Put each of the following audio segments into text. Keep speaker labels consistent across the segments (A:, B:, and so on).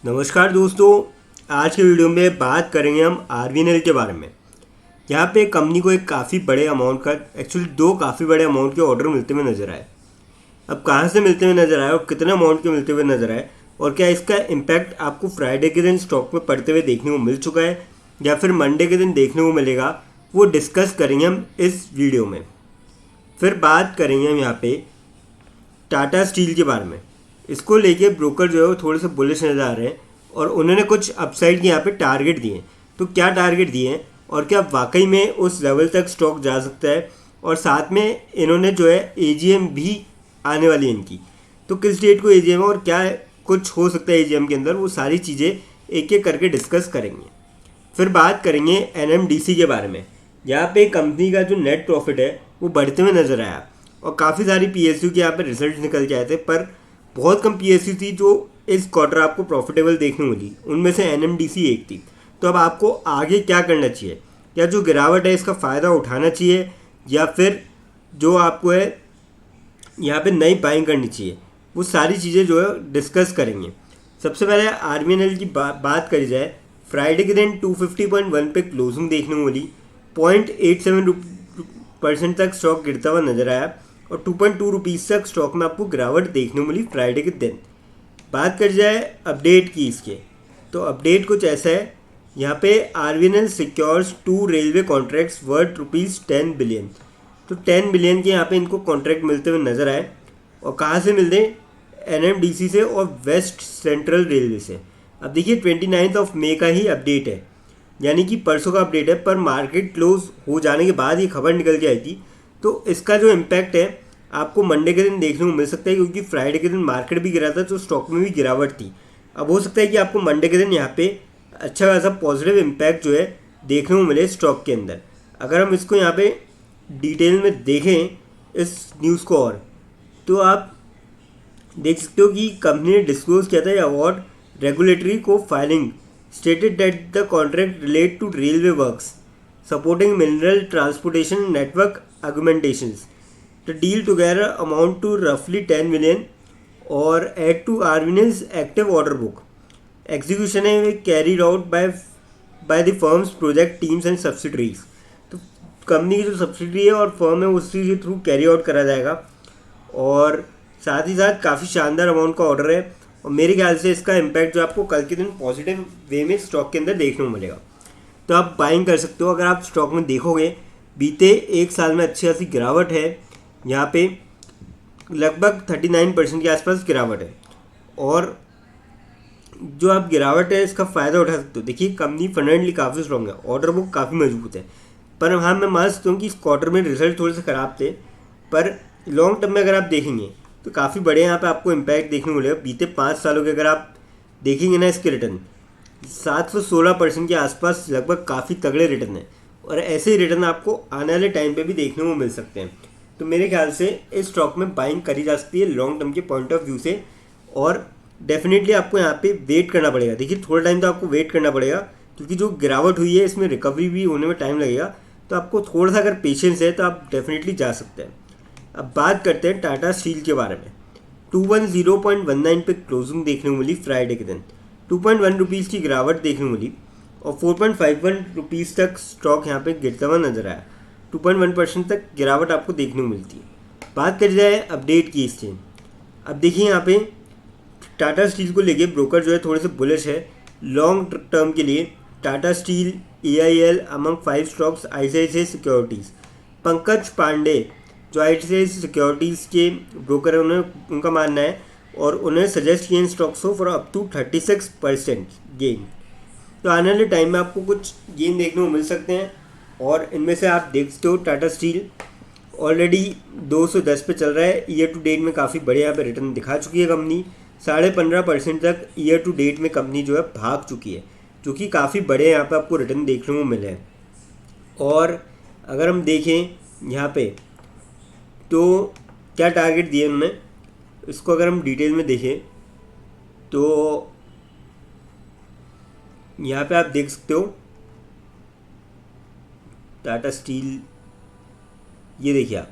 A: नमस्कार दोस्तों। आज के वीडियो में बात करेंगे हम आरवीएनएल के बारे में। यहाँ पे कंपनी को एक काफ़ी बड़े अमाउंट का एक्चुअली दो काफ़ी बड़े अमाउंट के ऑर्डर मिलते हुए नजर आए। अब कहाँ से मिलते हुए नजर आए और कितने अमाउंट के मिलते हुए नजर आए और क्या इसका इम्पैक्ट आपको फ्राइडे के दिन स्टॉक में पड़ते हुए देखने को मिल चुका है या फिर मंडे के दिन देखने को मिलेगा, वो डिस्कस करेंगे हम इस वीडियो में। फिर बात करेंगे हम यहाँ पे टाटा स्टील के बारे में। इसको लेके ब्रोकर जो है वो थोड़े से बुलिश नज़र आ रहे हैं और उन्होंने कुछ अपसाइड के यहाँ पे टारगेट दिए हैं। तो क्या टारगेट दिए हैं और क्या वाकई में उस लेवल तक स्टॉक जा सकता है, और साथ में इन्होंने जो है एजीएम भी आने वाली है इनकी, तो किस डेट को एजीएम है और क्या कुछ हो सकता है एजीएम के अंदर, वो सारी चीज़ें एक एक करके डिस्कस करेंगे। फिर बात करेंगे एनएमडीसी के बारे में। यहाँ पे कंपनी का जो नेट प्रॉफिट है वो बढ़ते हुए नजर आया और काफ़ी सारी पीएसयू के यहाँ पे रिजल्ट निकल के आए थे, पर बहुत कम पीएसयू थी जो इस क्वार्टर आपको प्रॉफिटेबल देखने को मिली। उनमें से एनएमडीसी एक थी। तो अब आपको आगे क्या करना चाहिए? क्या जो गिरावट है इसका फ़ायदा उठाना चाहिए या फिर जो आपको है यहाँ पे नई बाइंग करनी चाहिए? वो सारी चीज़ें जो है डिस्कस करेंगे। सबसे पहले आरबीएनएल की बात करी जाए। फ्राइडे के दिन 250.1 पे क्लोजिंग देखने को मिली। 0.87% तक स्टॉक गिरता हुआ नजर आया और 2.2 रुपीज़ तक स्टॉक में आपको गिरावट देखने को मिली फ्राइडे के दिन। बात कर जाए अपडेट की इसके, तो अपडेट कुछ ऐसा है। यहाँ पे RVNL secures 2 railway contracts worth ₹10 billion. तो 10 बिलियन के यहाँ पे इनको कॉन्ट्रैक्ट मिलते हुए नजर आए। और कहाँ से मिलते हैं? एनएमडीसी से और वेस्ट सेंट्रल रेलवे से। अब देखिए 29 मई का ही अपडेट है, यानी कि परसों का अपडेट है, पर मार्केट क्लोज हो जाने के बाद ये खबर निकल के आई थी। तो इसका जो इम्पैक्ट है आपको मंडे के दिन देखने को मिल सकता है, क्योंकि फ्राइडे के दिन मार्केट भी गिरा था तो स्टॉक में भी गिरावट थी। अब हो सकता है कि आपको मंडे के दिन यहाँ पे अच्छा खासा पॉजिटिव इम्पैक्ट जो है देखने को मिले स्टॉक के अंदर। अगर हम इसको यहाँ पे डिटेल में देखें इस न्यूज़ को, और तो आप देख सकते हो कि कंपनी ने डिस्क्लोज किया था ये अवार्ड रेगुलेटरी को filing stated that the contract relate to railway works supporting mineral transportation network augmentations. The deal together amount to roughly 10 million or add to Arvin's active order book. Execution है carried out by the firm's project teams and subsidiaries. तो company की जो subsidiary है और firm है उसी के through carry out करा जाएगा और साथ ही साथ काफ़ी शानदार अमाउंट का ऑर्डर है और मेरे ख्याल से इसका इम्पैक्ट जो आपको कल के दिन पॉजिटिव वे में स्टॉक के अंदर देखने को मिलेगा। तो आप बाइंग कर सकते हो। अगर आप स्टॉक में देखोगे बीते एक साल में अच्छी खासी गिरावट है, यहाँ पे लगभग 39% के आसपास गिरावट है और जो आप गिरावट है इसका फ़ायदा उठा सकते हो। देखिए कंपनी फंडामेंटली काफ़ी स्ट्रॉन्ग है, ऑर्डर बुक काफ़ी मजबूत है, पर हाँ मैं मान सकता हूँ कि इस क्वार्टर में रिजल्ट थोड़े से ख़राब थे, पर लॉन्ग टर्म में अगर आप देखेंगे तो काफ़ी बड़े यहाँ पे आपको इम्पैक्ट देखने को मिलेगा। बीते 5 सालों के अगर आप देखेंगे ना इसके रिटर्न 716% के आसपास, लगभग काफ़ी तगड़े रिटर्न है और ऐसे ही रिटर्न आपको आने वाले टाइम पे भी देखने को मिल सकते हैं। तो मेरे ख्याल से इस स्टॉक में बाइंग करी जा सकती है लॉन्ग टर्म के पॉइंट ऑफ व्यू से, और डेफिनेटली आपको यहाँ पे वेट करना पड़ेगा। देखिए थोड़ा टाइम तो आपको वेट करना पड़ेगा क्योंकि जो गिरावट हुई है इसमें रिकवरी भी होने में टाइम लगेगा। तो आपको थोड़ा सा अगर पेशेंस है तो आप डेफिनेटली जा सकते हैं। अब बात करते हैं टाटा स्टील के बारे में। 210.19 पे क्लोजिंग देखने को मिली फ्राइडे के दिन। 2.1 रुपीज़ की गिरावट देखने को मिली और 4.51 रुपीज़ तक स्टॉक यहाँ पे गिरता हुआ नजर आया। 2.1% तक गिरावट आपको देखने को मिलती है। बात करी जाए अपडेट की इससे, अब देखिए यहाँ पे टाटा स्टील को लेके ब्रोकर जो है थोड़े से बुलिश है लॉन्ग टर्म के लिए। Tata Steel, AIL among 5 stocks, ICICI securities. Pankaj Pandey जो ICICI सिक्योरिटीज़ के ब्रोकर है उनका मानना है और उन्हें सजेस्ट किए इन स्टॉक्स को फॉर अप टू 36% गेन। तो आने वाले टाइम में आपको कुछ गेन देखने को मिल सकते हैं और इनमें से आप देख सकते हो टाटा स्टील ऑलरेडी 210 पे चल रहा है। ईयर टू डेट में काफ़ी बड़े यहाँ पे रिटर्न दिखा चुकी है कंपनी। 15.5% तक ईयर टू डेट में कंपनी जो है भाग चुकी है, जो कि काफ़ी बड़े यहाँ पे आपको रिटर्न देखने को मिले हैं। और अगर हम देखें यहाँ पे तो क्या टारगेट दिए उन्होंने, इसको अगर हम डिटेल में देखें तो यहाँ पे आप देख सकते हो टाटा स्टील, ये देखिए आप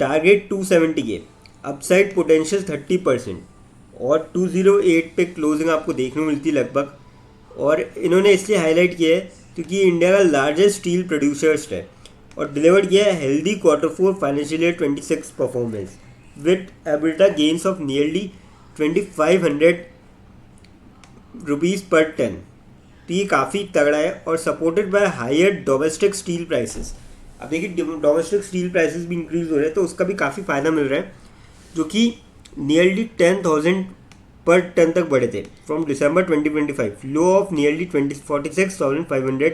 A: टारगेट 270 के, अपसाइड पोटेंशियल 30% और 208 पे क्लोजिंग आपको देखने को मिलती लगभग। और इन्होंने इसलिए हाईलाइट किया है क्योंकि इंडिया का लार्जेस्ट स्टील प्रोड्यूसर्स है और डिलीवर किया है healthy Q4 financial year 26 performance with EBITDA gains of nearly 2500 rupees per ton. तो ये काफ़ी तगड़ा है और supported by higher domestic steel prices. अब देखिए डोमेस्टिक स्टील प्राइसेस भी इंक्रीज हो रहे हैं तो उसका भी काफ़ी फ़ायदा मिल रहा है, जो कि नियरली 10,000 पर टन तक बढ़े थे from December 2025, low of nearly 46,500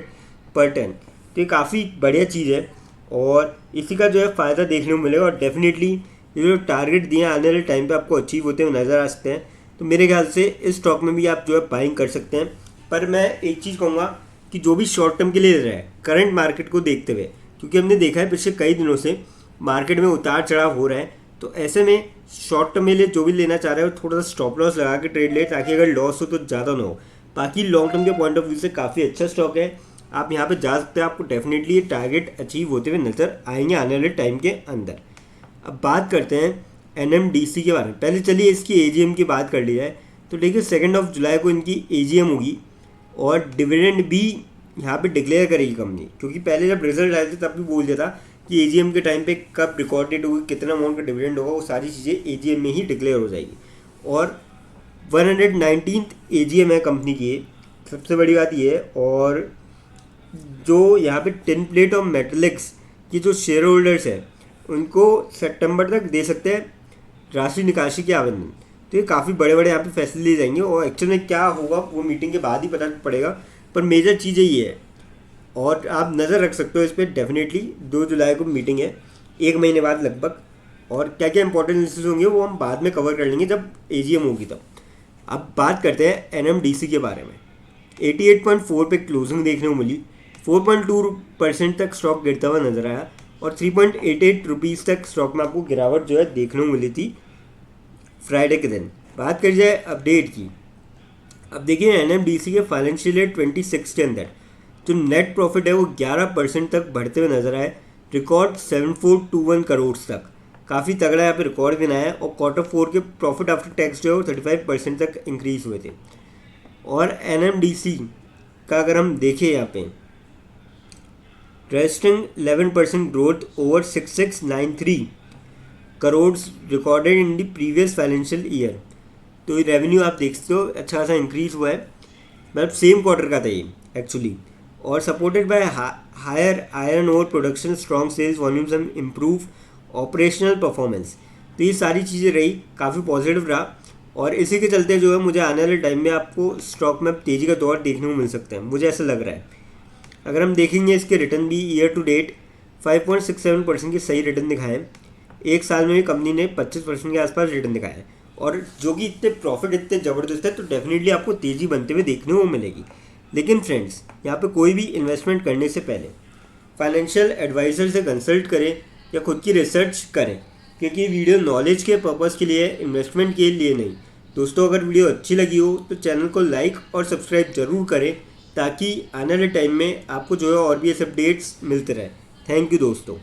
A: पर टन। तो ये काफ़ी बढ़िया चीज़ है और इसी का जो है फ़ायदा देखने को मिलेगा और डेफिनेटली ये जो टारगेट दिए आने वाले टाइम पे आपको अचीव होते हुए नज़र आ सकते हैं। तो मेरे ख्याल से इस स्टॉक में भी आप जो है बाइंग कर सकते हैं। पर मैं एक चीज़ कहूँगा कि जो भी शॉर्ट टर्म के लिए ले रहा है करंट मार्केट को देखते हुए, क्योंकि हमने देखा है पिछले कई दिनों से मार्केट में उतार चढ़ाव हो रहा है, तो ऐसे में शॉर्ट टर्म के लिए जो भी लेना चाह रहा है वो थोड़ा सा स्टॉप लॉस लगा के ट्रेड ले, ताकि अगर लॉस हो तो ज़्यादा ना हो। बाकी लॉन्ग टर्म के पॉइंट ऑफ व्यू से काफ़ी अच्छा स्टॉक है, आप यहाँ पे जा सकते हैं। आपको डेफिनेटली ये टारगेट अचीव होते हुए नज़र आएंगे आने वाले टाइम के अंदर। अब बात करते हैं NMDC के बारे में। पहले चलिए इसकी AGM की बात कर ली जाए। तो देखिए 2 जुलाई को इनकी AGM होगी और डिविडेंड भी यहाँ पे डिक्लेयर करेगी कंपनी, क्योंकि पहले जब रिजल्ट आए थे तब भी बोल दिया था कि AGM के टाइम पे कब रिकॉर्ड डेट होगी, कितना अमाउंट का डिविडेंड होगा, वो सारी चीज़ें AGM में ही डिक्लेयर हो जाएगी। और 119th AGM है कंपनी की, सबसे बड़ी बात ये है। और जो यहाँ पे टिन प्लेट और मेटलिक्स की जो शेयर होल्डर्स हैं उनको सितंबर तक दे सकते हैं राशि निकासी के आवेदन। तो ये काफ़ी बड़े बड़े यहाँ पे फैसले लिए जाएंगे और एक्चुअल में क्या होगा वो मीटिंग के बाद ही पता पड़ेगा, पर मेजर चीज़ें ये है और आप नज़र रख सकते हो इस पर। डेफिनेटली 2 जुलाई को मीटिंग है, 1 महीने बाद लगभग, और क्या क्या इंपॉर्टेंट इश्यूज होंगे वो हम बाद में कवर कर लेंगे जब AGM होगी तब। अब बात करते हैं NMDC के बारे में। 88.4 पे क्लोजिंग देखने को मिली, 4.2% तक स्टॉक गिरता हुआ नजर आया और 3.88 रुपीज़ तक स्टॉक में आपको गिरावट जो है देखने को मिली थी फ्राइडे के दिन। बात कर जाए अपडेट की, अब देखिए NMDC के फाइनेंशियल ईयर 26 के अंदर जो नेट प्रॉफिट है वो 11% तक बढ़ते हुए नजर आए, रिकॉर्ड 7421 करोड़ तक। काफ़ी तगड़ा यहाँ पे रिकॉर्ड भी बनाया है और Q4 के प्रॉफिट आफ्टर टैक्स जो है वो 35% तक इंक्रीज हुए थे। और NMDC का अगर हम देखें यहाँ पे registering 11% growth over 6693 crore recorded in the previous financial year. तो ये रेवेन्यू आप देख सकते हो अच्छा खासा इंक्रीज हुआ है, मतलब सेम क्वार्टर का था ये एक्चुअली। और supported by higher iron ore production, strong sales volumes and improve operational performance. तो ये सारी चीज़ें रही, काफ़ी पॉजिटिव रहा और इसी के चलते जो है मुझे आने वाले टाइम में आपको स्टॉक में तेज़ी का दौर देखने को मिल सकता है, मुझे ऐसा लग रहा है। अगर हम देखेंगे इसके रिटर्न भी ईयर टू डेट 5.67% के सही रिटर्न दिखाए हैं, एक साल में भी कंपनी ने 25% के आसपास रिटर्न दिखाया है। और जो कि इतने प्रॉफिट इतने ज़बरदस्त है तो डेफिनेटली आपको तेज़ी बनते हुए देखने को मिलेगी। लेकिन फ्रेंड्स यहाँ पे कोई भी इन्वेस्टमेंट करने से पहले फाइनेंशियल एडवाइज़र से कंसल्ट करें या खुद की रिसर्च करें, क्योंकि ये वीडियो नॉलेज के पर्पज़ के लिए है, इन्वेस्टमेंट के लिए नहीं। दोस्तों अगर वीडियो अच्छी लगी हो तो चैनल को लाइक और सब्सक्राइब ज़रूर करें, ताकि आने वाले टाइम में आपको जो है और भी ऐसे अपडेट्स मिलते रहे। थैंक यू दोस्तों।